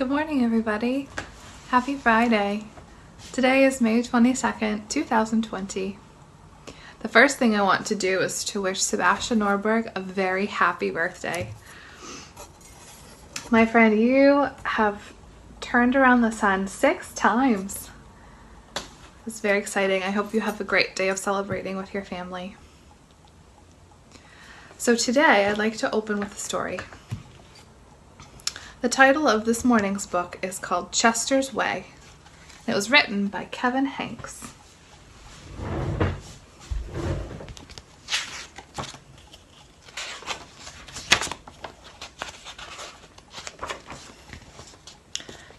Good morning, everybody. Happy Friday. Today is May 22nd, 2020. The first thing I want to do is to wish Sebastian Norberg a very happy birthday. My friend, you have turned around the sun 6 times. It's very exciting. I hope you have a great day of celebrating with your family. So today I'd like to open with a story. The title of this morning's book is called Chester's Way. It was written by Kevin Hanks.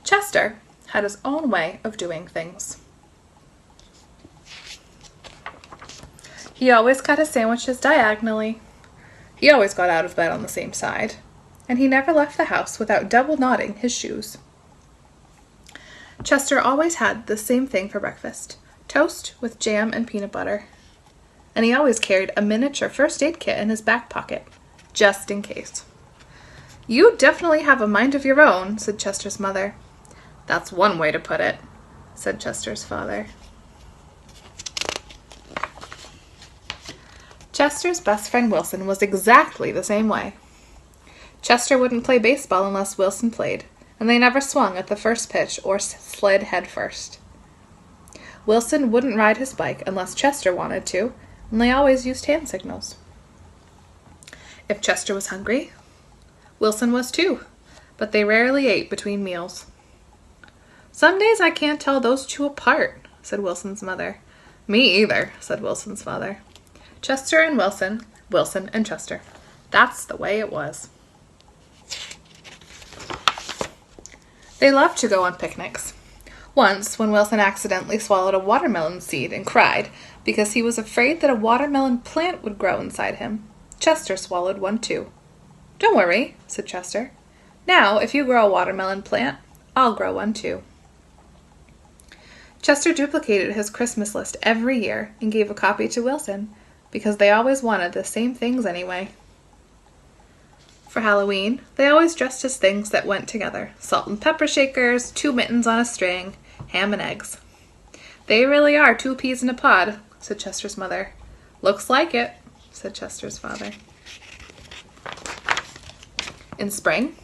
Chester had his own way of doing things. He always cut his sandwiches diagonally. He always got out of bed on the same side. And he never left the house without double knotting his shoes. Chester always had the same thing for breakfast, toast with jam and peanut butter. And he always carried a miniature first aid kit in his back pocket, just in case. "You definitely have a mind of your own," said Chester's mother. "That's one way to put it," said Chester's father. Chester's best friend Wilson was exactly the same way. Chester wouldn't play baseball unless Wilson played, and they never swung at the first pitch or slid head first. Wilson wouldn't ride his bike unless Chester wanted to, and they always used hand signals. If Chester was hungry, Wilson was too, but they rarely ate between meals. "Some days I can't tell those two apart," said Wilson's mother. "Me either," said Wilson's father. Chester and Wilson, Wilson and Chester. That's the way it was. They loved to go on picnics. Once, when Wilson accidentally swallowed a watermelon seed and cried because he was afraid that a watermelon plant would grow inside him, Chester swallowed one too. "Don't worry," said Chester. "Now, if you grow a watermelon plant, I'll grow one too." Chester duplicated his Christmas list every year and gave a copy to Wilson because they always wanted the same things anyway. For Halloween, they always dressed as things that went together. Salt and pepper shakers, 2 mittens on a string, ham and eggs. "They really are 2 peas in a pod," said Chester's mother. "Looks like it," said Chester's father. In spring,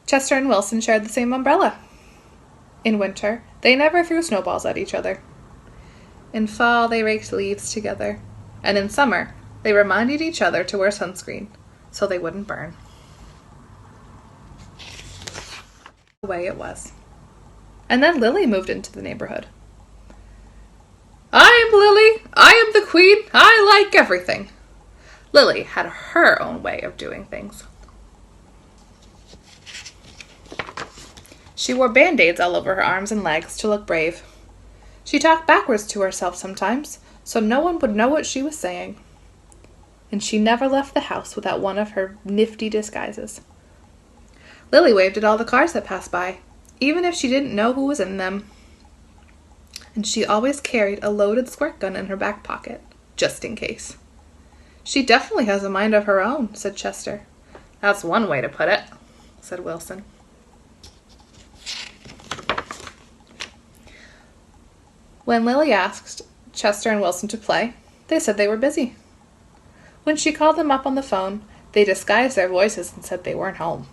Chester and Wilson shared the same umbrella. In winter, they never threw snowballs at each other. In fall, they raked leaves together. And in summer, they reminded each other to wear sunscreen so they wouldn't burn. The way it was. And then Lily moved into the neighborhood. "I am Lily. I am the queen. I like everything." Lily had her own way of doing things. She wore band-aids all over her arms and legs to look brave. She talked backwards to herself sometimes, so no one would know what she was saying. And she never left the house without one of her nifty disguises. Lily waved at all the cars that passed by, even if she didn't know who was in them. And she always carried a loaded squirt gun in her back pocket, just in case. "She definitely has a mind of her own," said Chester. "That's one way to put it," said Wilson. When Lily asked Chester and Wilson to play, they said they were busy. When she called them up on the phone, they disguised their voices and said they weren't home.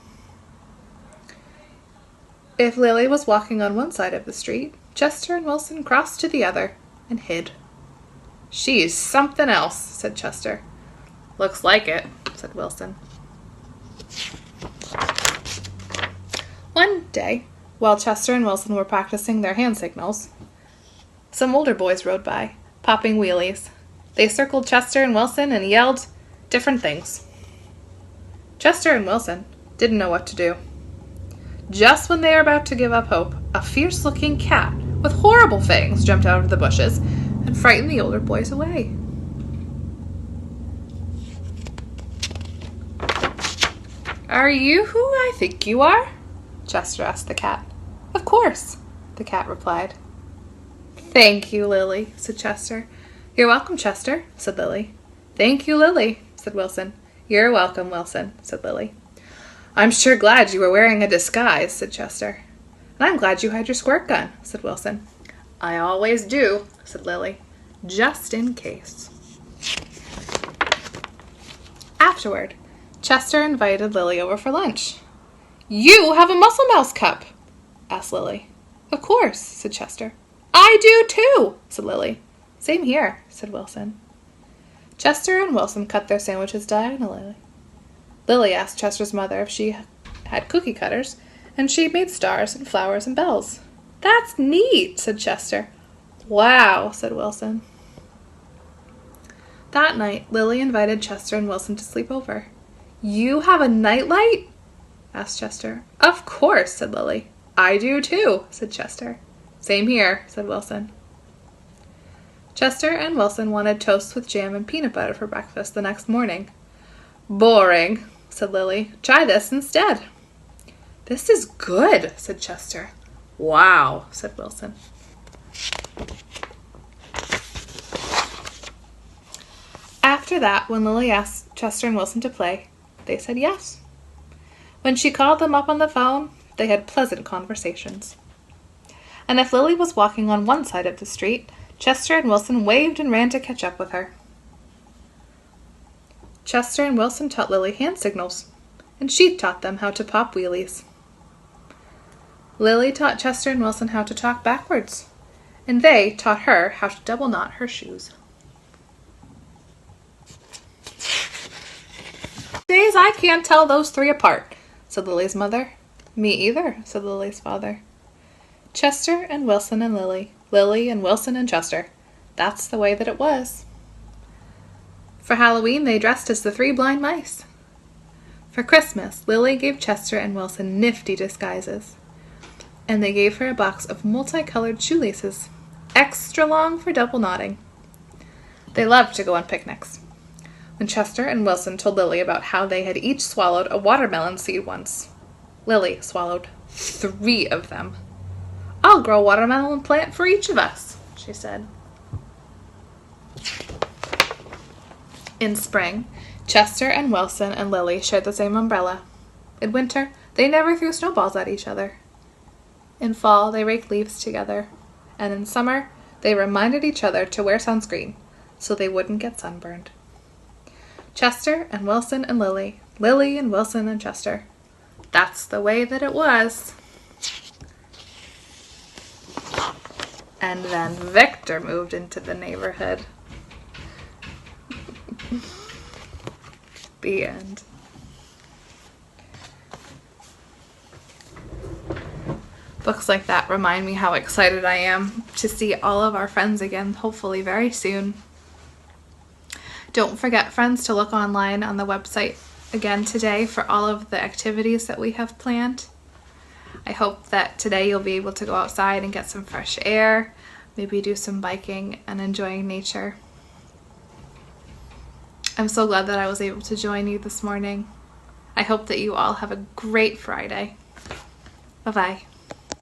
If Lily was walking on one side of the street, Chester and Wilson crossed to the other and hid. "She's something else," said Chester. "Looks like it," said Wilson. One day, while Chester and Wilson were practicing their hand signals, some older boys rode by, popping wheelies. They circled Chester and Wilson and yelled different things. Chester and Wilson didn't know what to do. Just when they were about to give up hope, a fierce-looking cat with horrible fangs jumped out of the bushes and frightened the older boys away. "Are you who I think you are?" Chester asked the cat. "Of course," the cat replied. "Thank you, Lily," said Chester. "You're welcome, Chester," said Lily. "Thank you, Lily," said Wilson. "You're welcome, Wilson," said Lily. "I'm sure glad you were wearing a disguise," said Chester. And I'm glad you had your squirt gun, said Wilson. I always do, said Lily, just in case. Afterward, Chester invited Lily over for lunch. You have a Muscle Mouse cup, asked Lily. Of course, said Chester. I do too, said Lily. Same here, said Wilson. Chester and Wilson cut their sandwiches diagonally. Lily asked Chester's mother if she had cookie cutters, and she made stars and flowers and bells. That's neat, said Chester. Wow, said Wilson. That night, Lily invited Chester and Wilson to sleep over. You have a nightlight? Asked Chester. Of course, said Lily. I do too, said Chester. Same here, said Wilson. Chester and Wilson wanted toast with jam and peanut butter for breakfast the next morning. Boring, said Lily. Try this instead. This is good, said Chester. Wow, said Wilson. After that, when Lily asked Chester and Wilson to play, they said yes. When she called them up on the phone, they had pleasant conversations. And if Lily was walking on one side of the street, Chester and Wilson waved and ran to catch up with her. Chester and Wilson taught Lily hand signals, and she taught them how to pop wheelies. Lily taught Chester and Wilson how to talk backwards, and they taught her how to double knot her shoes. Days I can't tell those three apart, said Lily's mother. Me either, said Lily's father. Chester and Wilson and Lily, Lily and Wilson and Chester. That's the way that it was. For Halloween, they dressed as the three blind mice. For Christmas, Lily gave Chester and Wilson nifty disguises, and they gave her a box of multicolored shoelaces, extra long for double knotting. They loved to go on picnics. When Chester and Wilson told Lily about how they had each swallowed a watermelon seed once, Lily swallowed 3 of them. I'll grow a watermelon plant for each of us, she said. In spring, Chester and Wilson and Lily shared the same umbrella. In winter, they never threw snowballs at each other. In fall, they raked leaves together. And in summer, they reminded each other to wear sunscreen so they wouldn't get sunburned. Chester and Wilson and Lily, Lily and Wilson and Chester. That's the way that it was. And then Victor moved into the neighborhood. The end. Books like that remind me how excited I am to see all of our friends again, hopefully very soon. Don't forget, friends, to look online on the website again today for all of the activities that we have planned. I hope that today you'll be able to go outside and get some fresh air, maybe do some biking and enjoying nature. I'm so glad that I was able to join you this morning. I hope that you all have a great Friday. Bye-bye.